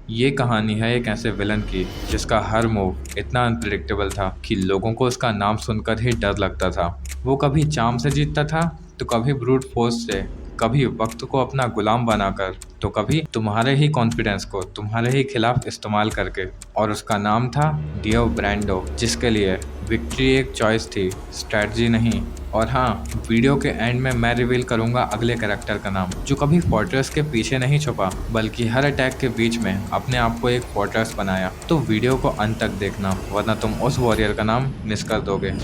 ये कहानी है एक ऐसे विलन की जिसका हर मूव इतना अनप्रिडिक्टेबल था कि लोगों को उसका नाम सुनकर ही डर लगता था। वो कभी चार्म से जीतता था तो कभी ब्रूट फोर्स से, कभी वक्त को अपना गुलाम बनाकर, तो कभी तुम्हारे ही कॉन्फिडेंस को तुम्हारे ही खिलाफ इस्तेमाल करके। और उसका नाम था डियो ब्रांडो, जिसके लिए विक्ट्री एक चॉइस थी, स्ट्रैटेजी नहीं। और हाँ, वीडियो के एंड में मैं रिवील करूंगा अगले कैरेक्टर का नाम, जो कभी फोर्ट्रेस के पीछे नहीं छुपा बल्कि हर अटैक के बीच में अपने आप को एक फोर्ट्रेस बनाया। तो वीडियो को अंत तक देखना, वरना तुम उस वॉरियर का नाम मिस कर दोगे।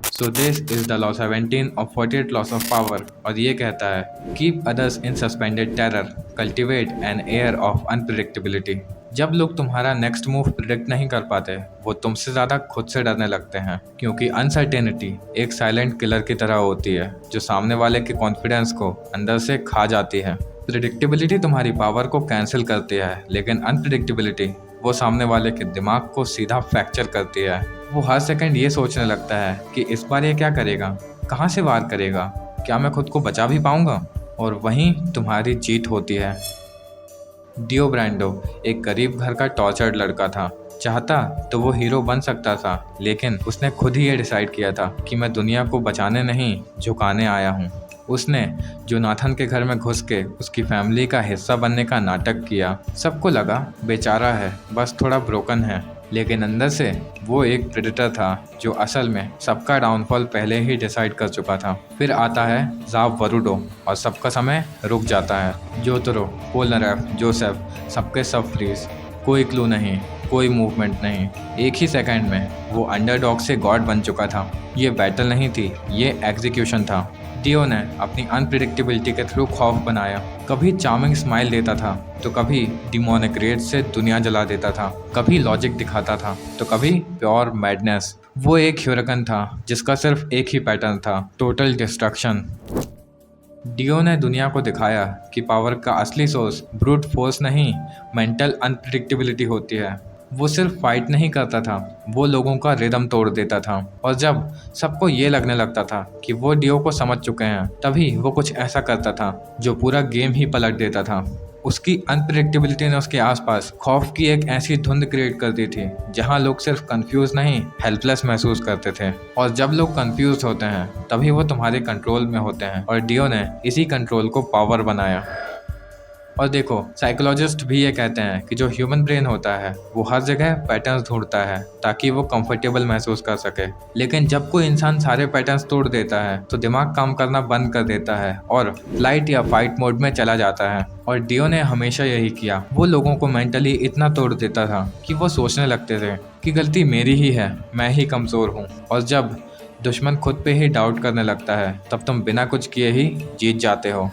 So this is the law 17 of 48 laws of power, और ये कहता है keep others in suspended terror, cultivate an air of unpredictability. जब लोग तुम्हारा नेक्स्ट मूव प्रिडिक्ट नहीं कर पाते, वो तुमसे ज़्यादा खुद से डरने लगते हैं, क्योंकि अनसर्टेनिटी एक साइलेंट किलर की तरह होती है जो सामने वाले के कॉन्फिडेंस को अंदर से खा जाती है। प्रिडिक्टेबिलिटी तुम्हारी पावर को कैंसिल करती है, लेकिन अनप्रिडिक्टेबिलिटी वो सामने वाले के दिमाग को सीधा फ्रैक्चर करती है। वो हर सेकंड ये सोचने लगता है कि इस बार ये क्या करेगा, कहाँ से वार करेगा, क्या मैं खुद को बचा भी पाऊंगा। और वहीं तुम्हारी जीत होती है। डियो ब्रांडो एक गरीब घर का टॉर्चर्ड लड़का था। चाहता तो वो हीरो बन सकता था, लेकिन उसने खुद ही ये डिसाइड किया था कि मैं दुनिया को बचाने नहीं, झुकाने आया हूँ। उसने जोनाथन के घर में घुस के उसकी फैमिली का हिस्सा बनने का नाटक किया। सबको लगा बेचारा है, बस थोड़ा ब्रोकन है, लेकिन अंदर से वो एक प्रेडेटर था जो असल में सबका डाउनफॉल पहले ही डिसाइड कर चुका था। फिर आता है जाव वरुडो और सबका समय रुक जाता है। जोतरो, पोलनरेफ, जोसेफ, सबके सब फ्रीज, कोई क्लू नहीं, कोई मूवमेंट नहीं। एक ही सेकंड में वो अंडरडॉग से गॉड बन चुका था। ये बैटल नहीं थी, ये एग्जीक्यूशन था। डियो ने अपनी अनप्रिडिक्टेबिलिटी के थ्रू खौफ बनाया। कभी चार्मिंग स्माइल देता था तो कभी डिमोनिक रेड से दुनिया जला देता था, कभी लॉजिक दिखाता था तो कभी प्योर मैडनेस। वो एक ह्यूरिकन था जिसका सिर्फ एक ही पैटर्न था, टोटल डिस्ट्रक्शन। डियो ने दुनिया को दिखाया कि पावर का असली सोर्स ब्रूट फोर्स नहीं, मेंटल अनप्रिडिक्टेबिलिटी होती है। वो सिर्फ फाइट नहीं करता था, वो लोगों का रिदम तोड़ देता था। और जब सबको ये लगने लगता था कि वो डियो को समझ चुके हैं, तभी वो कुछ ऐसा करता था जो पूरा गेम ही पलट देता था। उसकी अनप्रिडिक्टेबिलिटी ने उसके आसपास खौफ की एक ऐसी धुंध क्रिएट कर दी थी जहां लोग सिर्फ कंफ्यूज नहीं, हेल्पलेस महसूस करते थे। और जब लोग कंफ्यूज होते हैं तभी वो तुम्हारे कंट्रोल में होते हैं, और डियो ने इसी कंट्रोल को पावर बनाया। और देखो, साइकोलॉजिस्ट भी ये कहते हैं कि जो ह्यूमन ब्रेन होता है वो हर जगह पैटर्न्स ढूंढता है ताकि वो कंफर्टेबल महसूस कर सके। लेकिन जब कोई इंसान सारे पैटर्न्स तोड़ देता है तो दिमाग काम करना बंद कर देता है और फ्लाइट या फाइट मोड में चला जाता है। और डियो ने हमेशा यही किया। वो लोगों को मेंटली इतना तोड़ देता था कि वो सोचने लगते थे कि गलती मेरी ही है, मैं ही कमज़ोर हूँ। और जब दुश्मन खुद पे ही डाउट करने लगता है तब तुम बिना कुछ किए ही जीत जाते हो।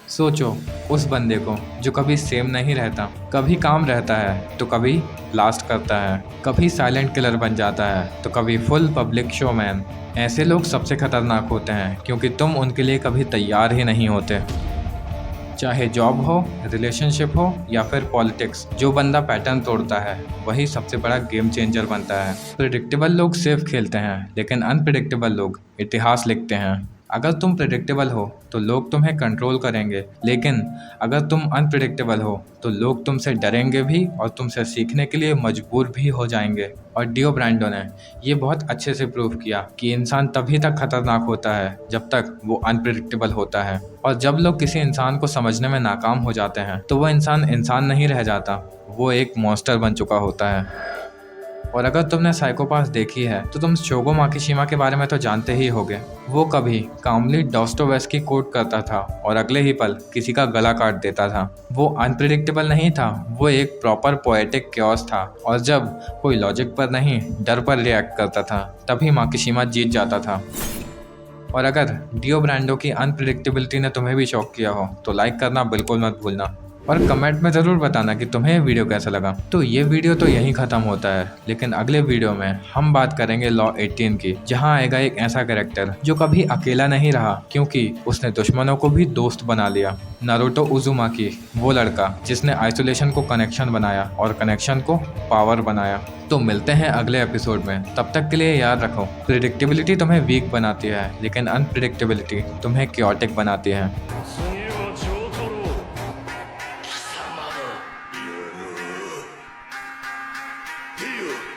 सोचो उस बंदे को जो कभी सेम नहीं रहता, कभी काम रहता है तो कभी लास्ट करता है, कभी साइलेंट किलर बन जाता है तो कभी फुल पब्लिक शोमैन। ऐसे लोग सबसे खतरनाक होते हैं क्योंकि तुम उनके लिए कभी तैयार ही नहीं होते। चाहे जॉब हो, रिलेशनशिप हो या फिर पॉलिटिक्स, जो बंदा पैटर्न तोड़ता है वही सबसे बड़ा गेम चेंजर बनता है। प्रिडिक्टेबल लोग सेफ खेलते हैं, लेकिन अनप्रिडिक्टेबल लोग इतिहास लिखते हैं। अगर तुम प्रिडिक्टेबल हो तो लोग तुम्हें कंट्रोल करेंगे, लेकिन अगर तुम अनप्रिडिक्टेबल हो तो लोग तुमसे डरेंगे भी और तुमसे सीखने के लिए मजबूर भी हो जाएंगे। और डियो ब्रांडो ने ये बहुत अच्छे से प्रूव किया कि इंसान तभी तक खतरनाक होता है जब तक वो अनप्रिडिक्टेबल होता है। और जब लोग किसी इंसान को समझने में नाकाम हो जाते हैं तो वो इंसान इंसान नहीं रह जाता, वो एक मॉन्स्टर बन चुका होता है। और अगर तुमने साइकोपाथ देखी है तो तुम शोगो माकिशिमा के बारे में तो जानते ही होगे। वो कभी कामली डॉस्टोवेस्की कोट करता था और अगले ही पल किसी का गला काट देता था। वो अनप्रिडिक्टेबल नहीं था, वो एक प्रॉपर पोएटिक क्योस था। और जब कोई लॉजिक पर नहीं, डर पर रिएक्ट करता था, तभी माकिशिमा जीत जाता था। और अगर डियो ब्रांडो की अनप्रिडिक्टेबिलिटी ने तुम्हें भी शॉक किया हो तो लाइक करना बिल्कुल मत भूलना, और कमेंट में ज़रूर बताना कि तुम्हें ये वीडियो कैसा लगा। तो ये वीडियो तो यहीं ख़त्म होता है, लेकिन अगले वीडियो में हम बात करेंगे लॉ 18 की, जहां आएगा एक ऐसा कैरेक्टर जो कभी अकेला नहीं रहा क्योंकि उसने दुश्मनों को भी दोस्त बना लिया। नारुतो उजुमाकी, वो लड़का जिसने आइसोलेशन को कनेक्शन बनाया और कनेक्शन को पावर बनाया। तो मिलते हैं अगले एपिसोड में, तब तक के लिए याद रखो, प्रिडिक्टेबिलिटी तुम्हें वीक बनाती है, लेकिन अनप्रिडिक्टेबिलिटी तुम्हें क्योटिक बनाती है। you.